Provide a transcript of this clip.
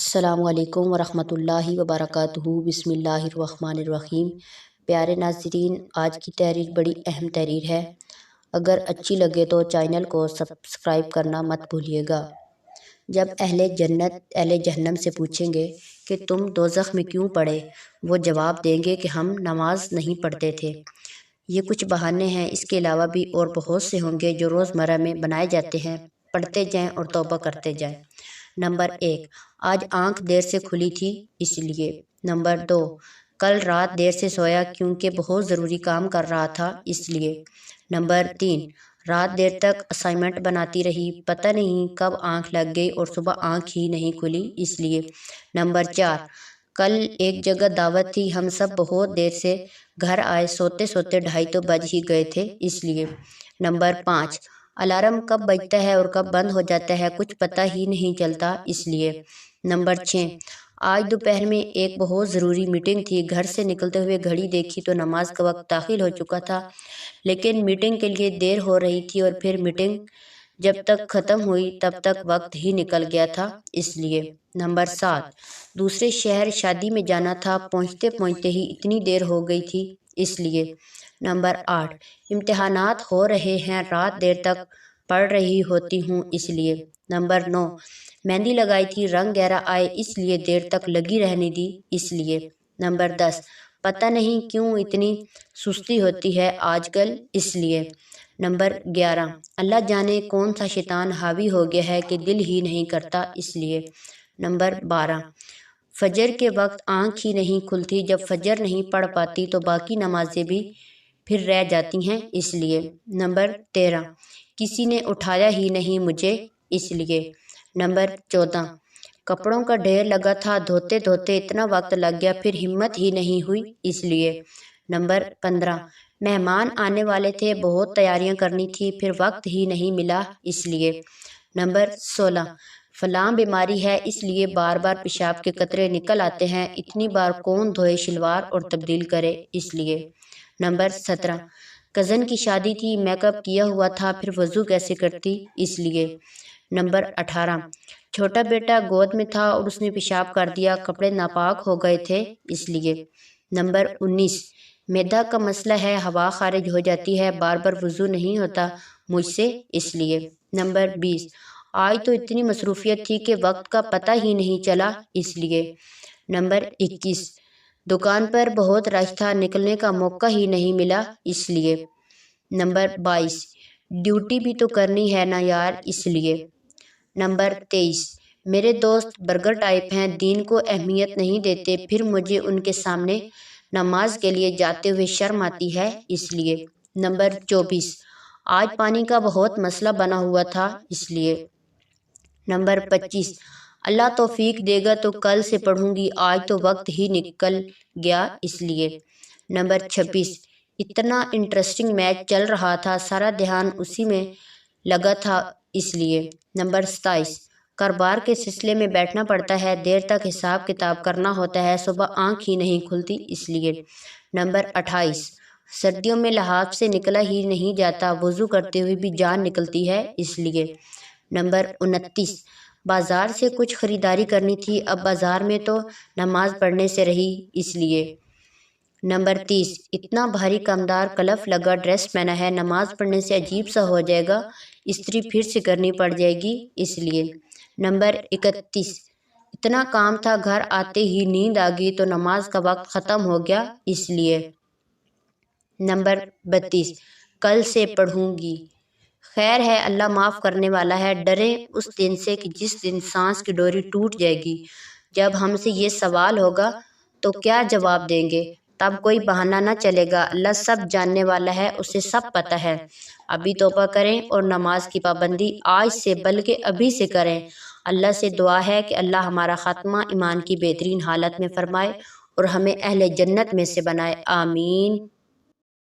السلام علیکم ورحمۃ اللہ وبرکاتہ۔ بسم اللہ الرحمن الرحیم۔ پیارے ناظرین، آج کی تحریر بڑی اہم تحریر ہے۔ اگر اچھی لگے تو چینل کو سبسکرائب کرنا مت بھولیے گا۔ جب اہل جنت اہل جہنم سے پوچھیں گے کہ تم دوزخ میں کیوں پڑے، وہ جواب دیں گے کہ ہم نماز نہیں پڑھتے تھے۔ یہ کچھ بہانے ہیں، اس کے علاوہ بھی اور بہت سے ہوں گے جو روزمرہ میں بنائے جاتے ہیں۔ پڑھتے جائیں اور توبہ کرتے جائیں۔ نمبر 1، آج آنکھ دیر سے کھلی تھی اس لیے۔ نمبر 2، کل رات دیر سے سویا کیونکہ بہت ضروری کام کر رہا تھا اس لیے۔ نمبر 3، رات دیر تک اسائنمنٹ بناتی رہی، پتہ نہیں کب آنکھ لگ گئی اور صبح آنکھ ہی نہیں کھلی اس لیے۔ نمبر 4، کل ایک جگہ دعوت تھی، ہم سب بہت دیر سے گھر آئے، سوتے سوتے 2:30 تو بج ہی گئے تھے اس لیے۔ نمبر 5، الارم کب بجتا ہے اور کب بند ہو جاتا ہے کچھ پتہ ہی نہیں چلتا اس لیے۔ نمبر 6، آج دوپہر میں ایک بہت ضروری میٹنگ تھی، گھر سے نکلتے ہوئے گھڑی دیکھی تو نماز کا وقت داخل ہو چکا تھا، لیکن میٹنگ کے لیے دیر ہو رہی تھی اور پھر میٹنگ جب تک ختم ہوئی تب تک وقت ہی نکل گیا تھا اس لیے۔ نمبر 7، دوسرے شہر شادی میں جانا تھا، پہنچتے پہنچتے ہی اتنی دیر ہو گئی تھی اس لیے۔ نمبر 8، امتحانات ہو رہے ہیں، رات دیر تک پڑھ رہی ہوتی ہوں اس لیے۔ نمبر 9، مہندی لگائی تھی، رنگ گہرا آئے اس لیے دیر تک لگی رہنے دی اس لیے۔ نمبر 10، پتہ نہیں کیوں اتنی سستی ہوتی ہے آج کل اس لیے۔ نمبر 11، اللہ جانے کون سا شیطان حاوی ہو گیا ہے کہ دل ہی نہیں کرتا اس لیے۔ نمبر 12، فجر کے وقت آنکھ ہی نہیں کھلتی، جب فجر نہیں پڑھ پاتی تو باقی نمازیں بھی پھر رہ جاتی ہیں اس لیے۔ نمبر 13، کسی نے اٹھایا ہی نہیں مجھے اس لیے۔ نمبر 14، کپڑوں کا ڈھیر لگا تھا، دھوتے دھوتے اتنا وقت لگ گیا پھر ہمت ہی نہیں ہوئی اس لیے۔ نمبر 15، مہمان آنے والے تھے، بہت تیاریاں کرنی تھی پھر وقت ہی نہیں ملا اس لیے۔ نمبر 16، فلاں بیماری ہے اس لیے بار بار پیشاب کے قطرے نکل آتے ہیں، اتنی بار کون دھوئے شلوار اور تبدیل کرے اس لیے۔ نمبر 17، کزن کی شادی تھی، میک اپ کیا ہوا تھا پھر وضو کیسے کرتی اس لیے۔ نمبر 18، چھوٹا بیٹا گود میں تھا اور اس نے پیشاب کر دیا، کپڑے ناپاک ہو گئے تھے اس لیے۔ نمبر 19، معدہ کا مسئلہ ہے، ہوا خارج ہو جاتی ہے، بار بار وضو نہیں ہوتا مجھ سے اس لیے۔ نمبر 20، آج تو اتنی مصروفیت تھی کہ وقت کا پتہ ہی نہیں چلا اس لیے۔ نمبر 21، دکان پر بہت رش تھا، نکلنے کا موقع ہی نہیں ملا اس لیے۔ نمبر 22، ڈیوٹی بھی تو کرنی ہے نا یار اس لیے۔ نمبر 23، میرے دوست برگر ٹائپ ہیں، دین کو اہمیت نہیں دیتے، پھر مجھے ان کے سامنے نماز کے لیے جاتے ہوئے شرم آتی ہے اس لیے۔ نمبر 24، آج پانی کا بہت مسئلہ بنا ہوا تھا اس لیے۔ نمبر 25، اللہ توفیق دے گا تو کل سے پڑھوں گی، آج تو وقت ہی نکل گیا اس لیے۔ نمبر 26، اتنا انٹرسٹنگ میچ چل رہا تھا، سارا دھیان اسی میں لگا تھا اس لیے۔ نمبر 27، کاروبار کے سلسلے میں بیٹھنا پڑتا ہے، دیر تک حساب کتاب کرنا ہوتا ہے، صبح آنکھ ہی نہیں کھلتی اس لیے۔ نمبر 28، سردیوں میں لحاف سے نکلا ہی نہیں جاتا، وضو کرتے ہوئے بھی جان نکلتی ہے اس لیے۔ نمبر 29، بازار سے کچھ خریداری کرنی تھی، اب بازار میں تو نماز پڑھنے سے رہی اس لیے۔ نمبر 30، اتنا بھاری کمدار کلف لگا ڈریس پہنا ہے، نماز پڑھنے سے عجیب سا ہو جائے گا، استری پھر سے کرنی پڑ جائے گی اس لیے۔ نمبر 31، اتنا کام تھا، گھر آتے ہی نیند آ گئی تو نماز کا وقت ختم ہو گیا اس لیے۔ نمبر 32، کل سے پڑھوں گی، خیر ہے اللہ معاف کرنے والا ہے، ڈریں اس دن سے کہ جس دن سانس کی ڈوری ٹوٹ جائے گی، جب ہم سے یہ سوال ہوگا تو کیا جواب دیں گے، تب کوئی بہانہ نہ چلے گا، اللہ سب جاننے والا ہے، اسے سب پتہ ہے۔ ابھی توبہ کریں اور نماز کی پابندی آج سے بلکہ ابھی سے کریں۔ اللہ سے دعا ہے کہ اللہ ہمارا خاتمہ ایمان کی بہترین حالت میں فرمائے اور ہمیں اہل جنت میں سے بنائے، آمین۔